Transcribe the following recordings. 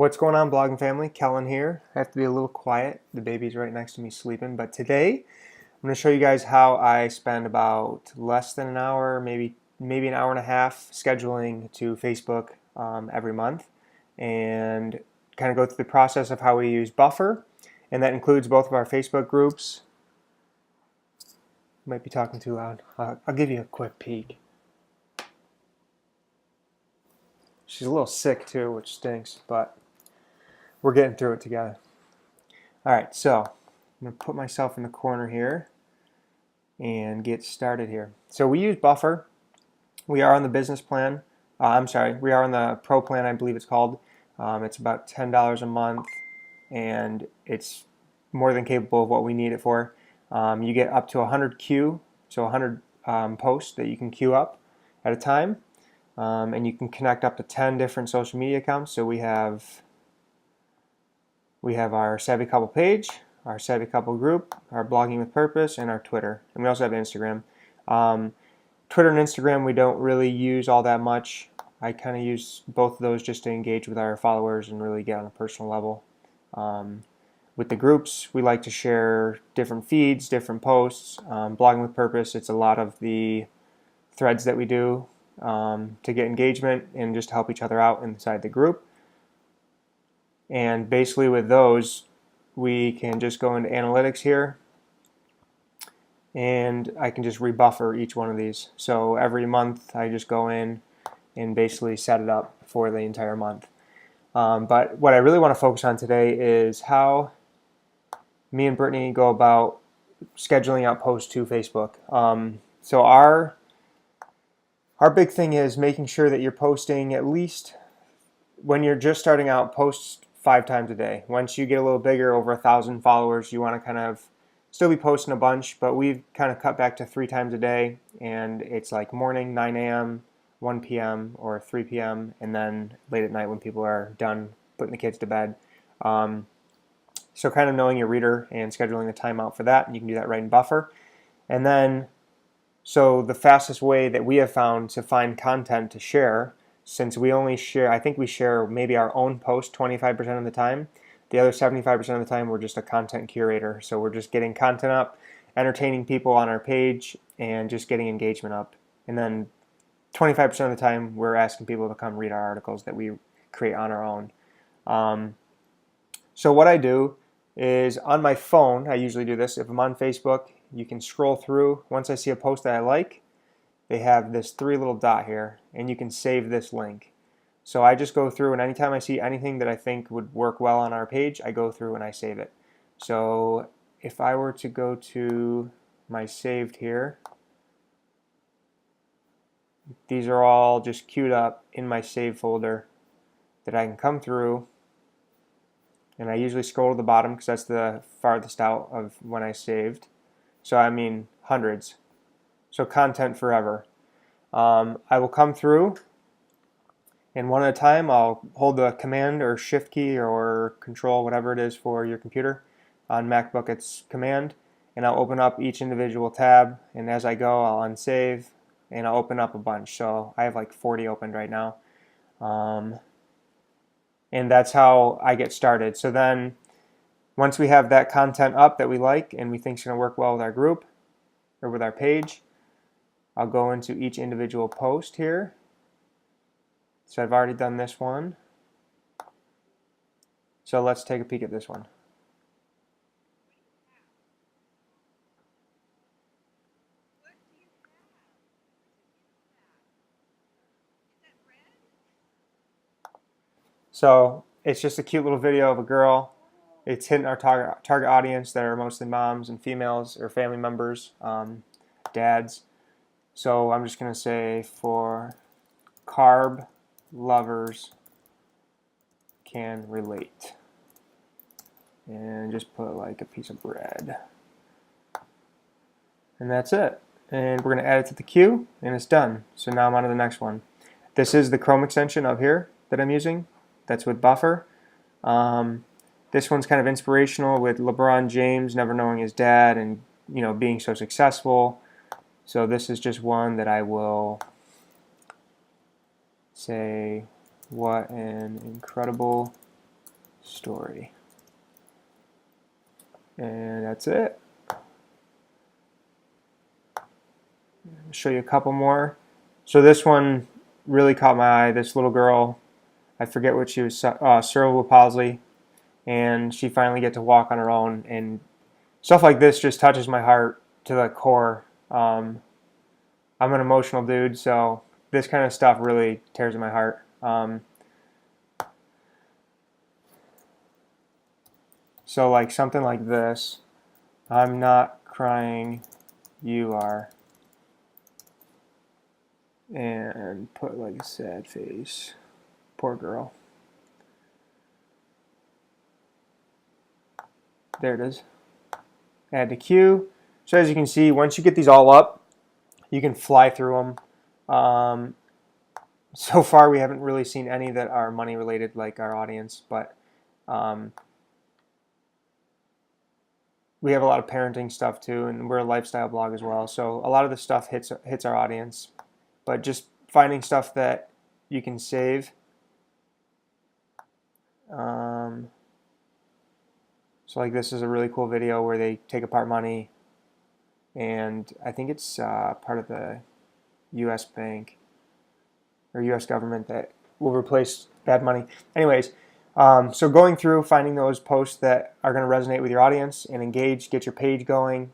What's going on, blogging family? Kellen here. I have to be a little quiet. The baby's right next to me sleeping. But today, I'm going to show you guys how I spend about less than an hour, maybe an hour and a half scheduling to Facebook every month, and kind of go through the process of how we use Buffer, and that includes both of our Facebook groups. Might be talking too loud. I'll give you a quick peek. She's a little sick too, which stinks, but we're getting through it together. All right, so I'm going to put myself in the corner here and get started here. So we use Buffer. We are on the business plan. We are on the pro plan, I believe it's called. It's about $10 a month, and it's more than capable of what we need it for. You get up to 100 queue, so 100 posts that you can queue up at a time, and you can connect up to 10 different social media accounts. So we have our Savvy Couple page, our Savvy Couple group, our Blogging with Purpose, and our Twitter. And we also have Instagram. Twitter and Instagram we don't really use all that much. I kind of use both of those just to engage with our followers and really get on a personal level. With the groups, we like to share different feeds, different posts. Blogging with Purpose, it's a lot of the threads that we do to get engagement and just to help each other out inside the group. And basically with those, we can just go into analytics here, and I can just rebuffer each one of these. So every month I just go in and basically set it up for the entire month. But what I really want to focus on today is how me and Brittany go about scheduling out posts to Facebook. So our big thing is making sure that you're posting at least, when you're just starting out, post 5 times a day. Once you get a little bigger, over 1,000 followers, you want to kind of still be posting a bunch, but we've kind of cut back to 3 times a day, and it's like morning, 9 a.m., 1 p.m., or 3 p.m., and then late at night when people are done putting the kids to bed. So kind of knowing your reader and scheduling the time out for that, and you can do that right in Buffer. And then, so the fastest way that we have found to find content to share, since we only share, I think we share maybe our own post 25% of the time. The other 75% of the time, we're just a content curator. So we're just getting content up, entertaining people on our page, and just getting engagement up. And then 25% of the time, we're asking people to come read our articles that we create on our own. So what I do is on my phone, I usually do this. If I'm on Facebook, you can scroll through. Once I see a post that I like, they have this 3 little dot here, and you can save this link. So I just go through, and anytime I see anything that I think would work well on our page, I go through and I save it. So if I were to go to my saved here, these are all just queued up in my save folder that I can come through, and I usually scroll to the bottom because that's the farthest out of when I saved. So I mean hundreds. So content forever. I will come through, and one at a time I'll hold the command or shift key or control, whatever it is for your computer. On MacBook it's command, and I'll open up each individual tab, and as I go I'll unsave and I'll open up a bunch. So I have like 40 opened right now. And that's how I get started. So then once we have that content up that we like and we think is going to work well with our group or with our page, I'll go into each individual post here. So I've already done this one. So let's take a peek at this one. So it's just a cute little video of a girl. It's hitting our target audience that are mostly moms and females or family members, dads. So I'm just going to say for carb lovers can relate. And just put like a piece of bread. And that's it. And we're going to add it to the queue, and it's done. So now I'm on to the next one. This is the Chrome extension up here that I'm using. That's with Buffer. This one's kind of inspirational with LeBron James never knowing his dad and being so successful. So this is just one that I will say, what an incredible story. And that's it. I'll show you a couple more. So this one really caught my eye. This little girl, I forget what she was, cerebral palsy, and she finally get to walk on her own, and stuff like this just touches my heart to the core. I'm an emotional dude, so this kind of stuff really tears at my heart. So like something like this, I'm not crying, you are. And put like a sad face. Poor girl. There it is. Add to queue. So as you can see, once you get these all up, you can fly through them. So far, we haven't really seen any that are money related like our audience, but we have a lot of parenting stuff too, and we're a lifestyle blog as well. So a lot of the stuff hits our audience, but just finding stuff that you can save. So like this is a really cool video where they take apart money, and I think it's part of the U.S. bank or U.S. government that will replace bad money. Anyways, so going through, finding those posts that are going to resonate with your audience and engage, get your page going,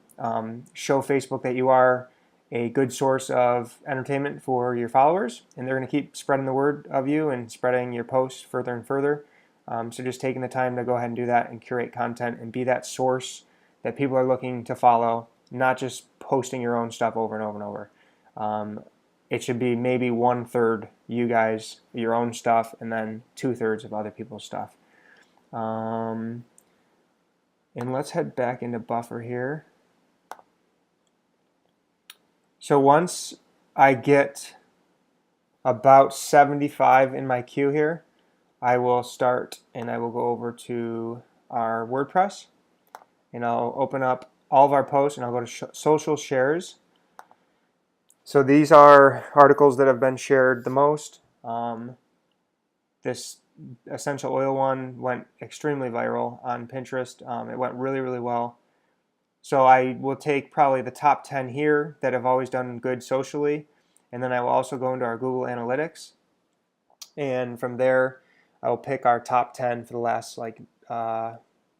show Facebook that you are a good source of entertainment for your followers, and they're going to keep spreading the word of you and spreading your posts further and further. So just taking the time to go ahead and do that and curate content and be that source that people are looking to follow, not just posting your own stuff over and over and over. It should be maybe 1/3 you guys, your own stuff, and then 2/3 of other people's stuff. And let's head back into Buffer here. So once I get about 75 in my queue here, I will start and I will go over to our WordPress, and I'll open up all of our posts, and I'll go to social shares. So these are articles that have been shared the most. This essential oil one went extremely viral on Pinterest. It went really, really well. So I will take probably the top 10 here that have always done good socially, and then I will also go into our Google Analytics, and from there I will pick our top 10 for the last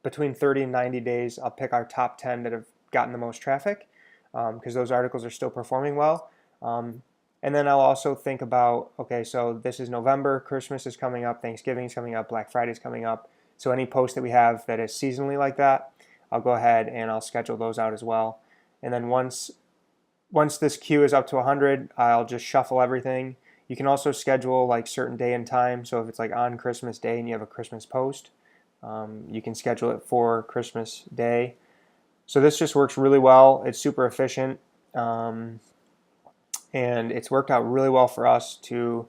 between 30 and 90 days. I'll pick our top 10 that have gotten the most traffic, because those articles are still performing well. And then I'll also think about, okay, so this is November, Christmas is coming up, Thanksgiving is coming up, Black Friday is coming up. So any post that we have that is seasonally like that, I'll go ahead and I'll schedule those out as well. And then once this queue is up to 100, I'll just shuffle everything. You can also schedule like certain day and time. So if it's like on Christmas Day and you have a Christmas post, you can schedule it for Christmas Day. So this just works really well. It's super efficient. And it's worked out really well for us to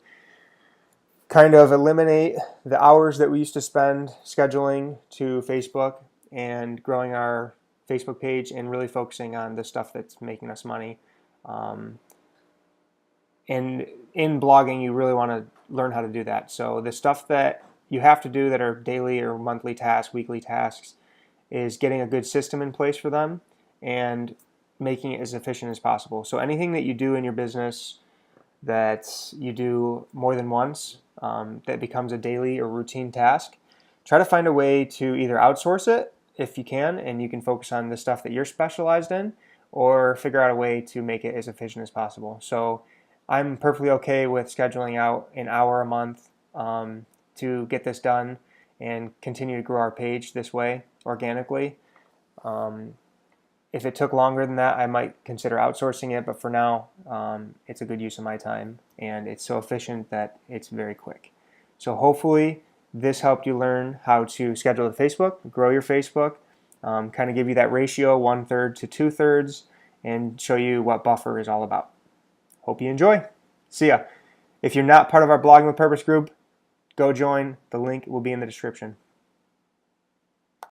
kind of eliminate the hours that we used to spend scheduling to Facebook and growing our Facebook page and really focusing on the stuff that's making us money. And in blogging, you really want to learn how to do that. So the stuff that you have to do that are daily or monthly tasks, weekly tasks, is getting a good system in place for them and making it as efficient as possible. So anything that you do in your business that you do more than once, that becomes a daily or routine task, try to find a way to either outsource it if you can, and you can focus on the stuff that you're specialized in, or figure out a way to make it as efficient as possible. So I'm perfectly okay with scheduling out an hour a month to get this done and continue to grow our page this way organically. If it took longer than that, I might consider outsourcing it, but for now, it's a good use of my time, and it's so efficient that it's very quick. So hopefully this helped you learn how to schedule a Facebook, grow your Facebook, kind of give you that ratio 1/3 to 2/3, and show you what Buffer is all about. Hope you enjoy. See ya. If you're not part of our Blogging with Purpose group, go join. The link will be in the description.